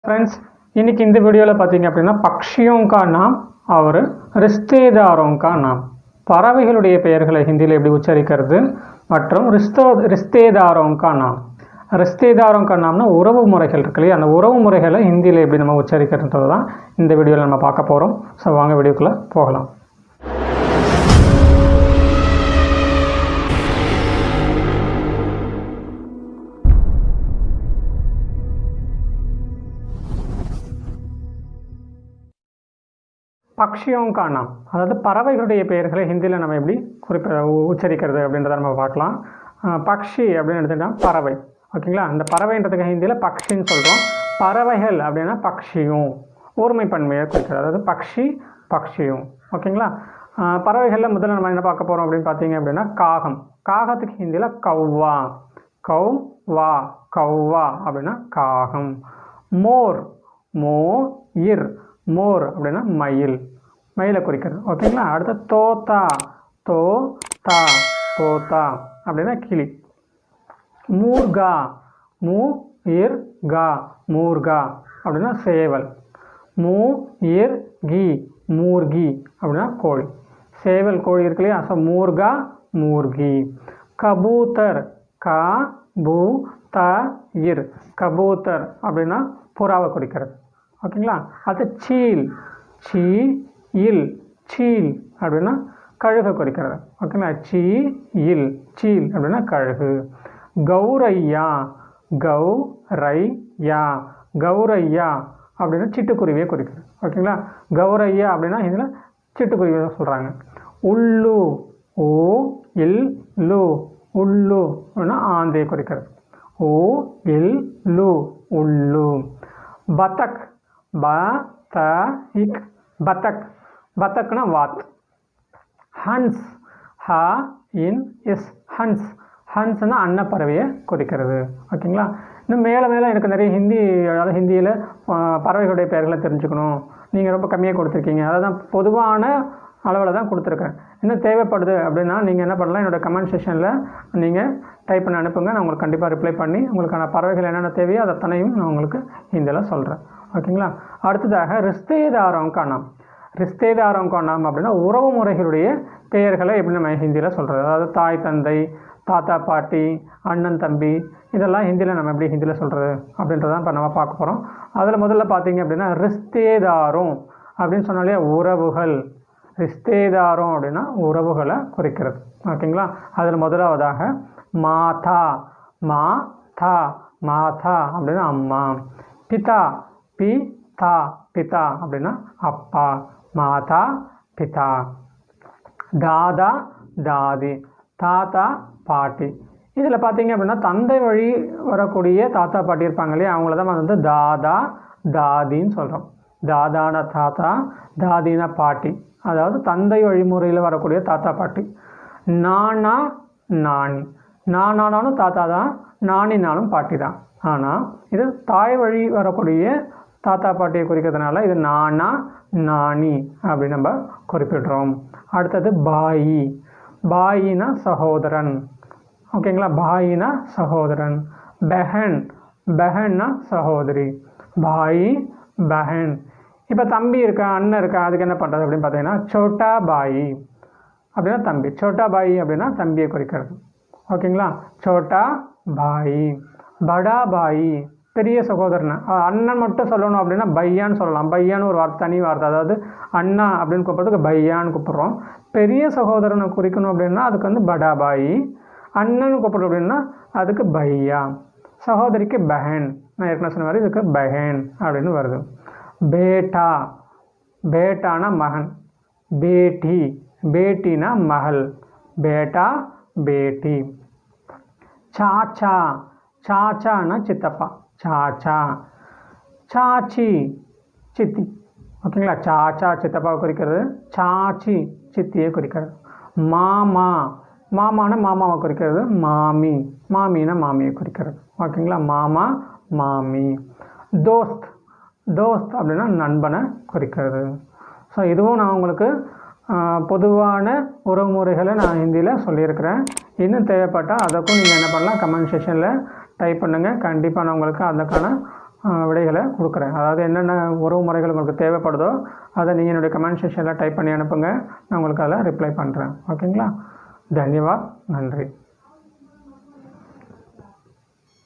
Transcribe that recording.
Friends इनकी இந்த வீடியோல பாத்தீங்க அப்படினா पक्षियों का नाम और रिश्तेदारों का नाम பறவைகளுடைய பெயர்களை ஹிந்தில எப்படி உச்சரிக்கிறது மற்றும் रिश्तेदारों का नाम रिश्तेदारों का नामனா உறவு முறைகள் இருக்குல்ல அந்த உறவு முறைகளை ஹிந்தில எப்படி நம்ம உச்சரிக்கிறதுன்றது தான் இந்த வீடியோல நம்ம பார்க்க போறோம் சோ வாங்க வீடியோக்குள்ள போகலாம் पक्षियों का नाम அதாவது பறவைகளுடைய பெயர்களை ஹிந்தில நம்ம எப்படி உச்சரிக்கிறது அப்படின்றத நம்ம பார்க்கலாம் பக்ஷி அப்படினு எடுத்துட்டா பறவை ஓகேங்களா அந்த பறவைன்றதுக்கு ஹிந்தில பக்ஷின்னு சொல்றோம் பறவைகள் அப்படினா பக்ஷியும் ஒருமை பன்மையை குறிக்கிறது அதாவது பக்ஷி பக்ஷியும் ஓகேங்களா பறவைகள்ல முதல்ல நம்ம என்ன பார்க்க போறோம் அப்படினு பாத்தீங்க அப்படினா காகம் காகத்துக்கு ஹிந்தில கௌவா கௌவா கௌவா அப்படினா காகம் மோர் மோயிர் मोर அப்படினா மயில் மயிலை குறிக்கிறது ஓகேங்களா அடுத்து தோதா தோதா தோதா அப்படினா கிளி மூர்கா மூயிர்கா மூர்கா அப்படினா சேவல் மூயிர்கி மூர்கி அப்படினா கோழி சேவல் கோழி இருக்குல்லையா சோ மூர்கா மூர்கி கபூத்தர் கபூதயிர் கபூத்தர் அப்படினா புறாவை குறிக்கிறது ஓகேங்களா அது சீல் சீல் சீல் அப்படினா கழுகு குறிக்கிறது ஓகேங்களா சீல் சீல் அப்படினா கழுகு கௌரையா கௌரையா கௌரையா அப்படினா சிட்டுக்குருவியை குறிக்கிறது ஓகேங்களா கௌரையா அப்படினா இதுல சிட்டுக்குருவியை சொல்றாங்க உள்ளு ஓ இல் லு உள்ளு அப்படினா ஆந்தையை குறிக்கிறது ஓ இல் லு உள்ளு बतख बतख बतख बतखना वात हंस ह इन इस हंस हंसना அன்ன பறவையை குறிக்கிறது ஓகேங்களா இன்னும் மேல எனக்கு நிறைய ஹிந்தியில பறவைகளுடைய பெயர்களை தெரிஞ்சுக்கணும் நீங்க ரொம்ப கம்மியா கொடுத்திருக்கீங்க அதான் பொதுவான அளவுல தான் கொடுத்திருக்கேன் இன்னும் தேவைப்படுது அப்படினா நீங்க என்ன பண்ணலாம் என்னோட கமெண்ட் செக்ஷன்ல நீங்க டைப் பண்ணி அனுப்புங்க நான் உங்களுக்கு கண்டிப்பா ரிப்ளை பண்ணி உங்களுக்கான பறவைகள் என்னென்ன தேவையோ அத தனையும் நான் உங்களுக்கு ஹிந்தில சொல்றேன் ஓகேங்களா அடுத்ததாக रिश्तेदारों का नाम रिश्तेदारों का नाम அப்படினா உறவு முறைகளுடைய பெயர்களை எப்படி நம்ம ஹிந்தில சொல்றது அதாவது தாய் தந்தை தாத்தா பாட்டி அண்ணன் தம்பி இதெல்லாம் ஹிந்தில நம்ம எப்படி ஹிந்தில சொல்றது அப்படின்றத இப்ப நம்ம பார்க்க போறோம் அதுல முதல்ல பாத்தீங்க அப்படினா रिश्तेदारों அப்படினு சொன்னாலே உறவுகள் रिश्तेदारों அப்படினா உறவுகளை குறிக்கிறது ஓகேங்களா அதுல முதலாவதாக மாதா மாதா மாதா அப்படினா அம்மா பிதா பிதா பிதா அப்படினா அப்பா மாதா பிதா தாதா தாதி தாத்தா பாட்டி இதுல பாத்தீங்க அப்படினா தந்தை வழி வரக்கூடிய தாத்தா பாட்டி இருப்பாங்க இல்லையா அவங்கள தான் வந்து தாதா தாதின்னு சொல்றோம் தாதானா தாத்தா தாதினா பாட்டி அதாவது தந்தை வழிமுறையில வரக்கூடிய தாத்தா பாட்டி நானா நானி நானானாலும் தாத்தா தான் நானினாலும் பாட்டி தான் ஆனா இது தாய் வழி வரக்கூடிய தாத்தா பாட்டியை குறிக்கிறதுனால இது நானா நானி அப்படி நம்ம குறிப்பிடுறோம் அடுத்து பாயி பாயினா சகோதரன் ஓகேங்களா பாயினா சகோதரன் பஹன் பஹன்னா சகோதரி பாயி பஹன் இப்ப தம்பி இருக்கா அண்ணன் இருக்கா அதுக்கு என்ன பண்றது அப்படினு பாத்தீங்கன்னா छोटा भाई அப்படினா தம்பி छोटा भाई அப்படினா தம்பியை குறிக்கிறது ஓகேங்களா छोटा भाई बड़ा भाई பெரிய சகோதரன் அண்ணன் மட்டும் சொல்லணும் அப்படினா பையான்னு சொல்லலாம் பையான்னு ஒரு தனி வார்த்தை அதாவது அண்ணா அப்படினு கூப்பிடுறதுக்கு பையான்னு கூப்பிடுறோம் பெரிய சகோதரனை குறிக்கணும் அப்படினா அதுக்கு வந்து बड़ा भाई அண்ணன் கூப்பிடுறோம் அப்படினா அதுக்கு பையா சகோதரிக்கு बहन நான் ஏற்கனவே சொன்ன மாதிரி இதுக்கு बहन அப்படினு வருது बेटा बेटा ना महन बेटी बेटी ना महल बेटा बेटी चाचा चाचा ना चितप्पा चाचा चाची चित्ती ஓகேங்களா चाचा चितप्पाவை குறிக்கிறது चाची चित्तिயை குறிக்கிறது மாமா மாமானா மாமாவை குறிக்கிறது மாமி மாமினா மாமியை குறிக்கிறது ஓகேங்களா மாமா மாமி दोस्त दोस्त அப்படினா நண்பனை குறிக்கிறது சோ இதுவும் நான் உங்களுக்கு பொதுவான உறவுமுறைகளை நான் ஹிந்தில சொல்லி இருக்கேன் இன்னும் தேவைப்பட்டா அதக்கும் நீங்க என்ன பண்ணலாம் கமெண்ட் செக்ஷன்ல டைப் பண்ணுங்க கண்டிப்பா நான் உங்களுக்கு அதற்கான விடைகளை கொடுக்குறேன். அதாவது என்னென்ன உறவு முறைகள் உங்களுக்கு தேவைப்படுதோ அதை நீங்கள் என்னுடைய கமெண்ட் செக்ஷனில் டைப் பண்ணி அனுப்புங்க. நான் உங்களுக்கு அதில் ரிப்ளை பண்ணுறேன். ஓகேங்களா? தன்யவாத். நன்றி.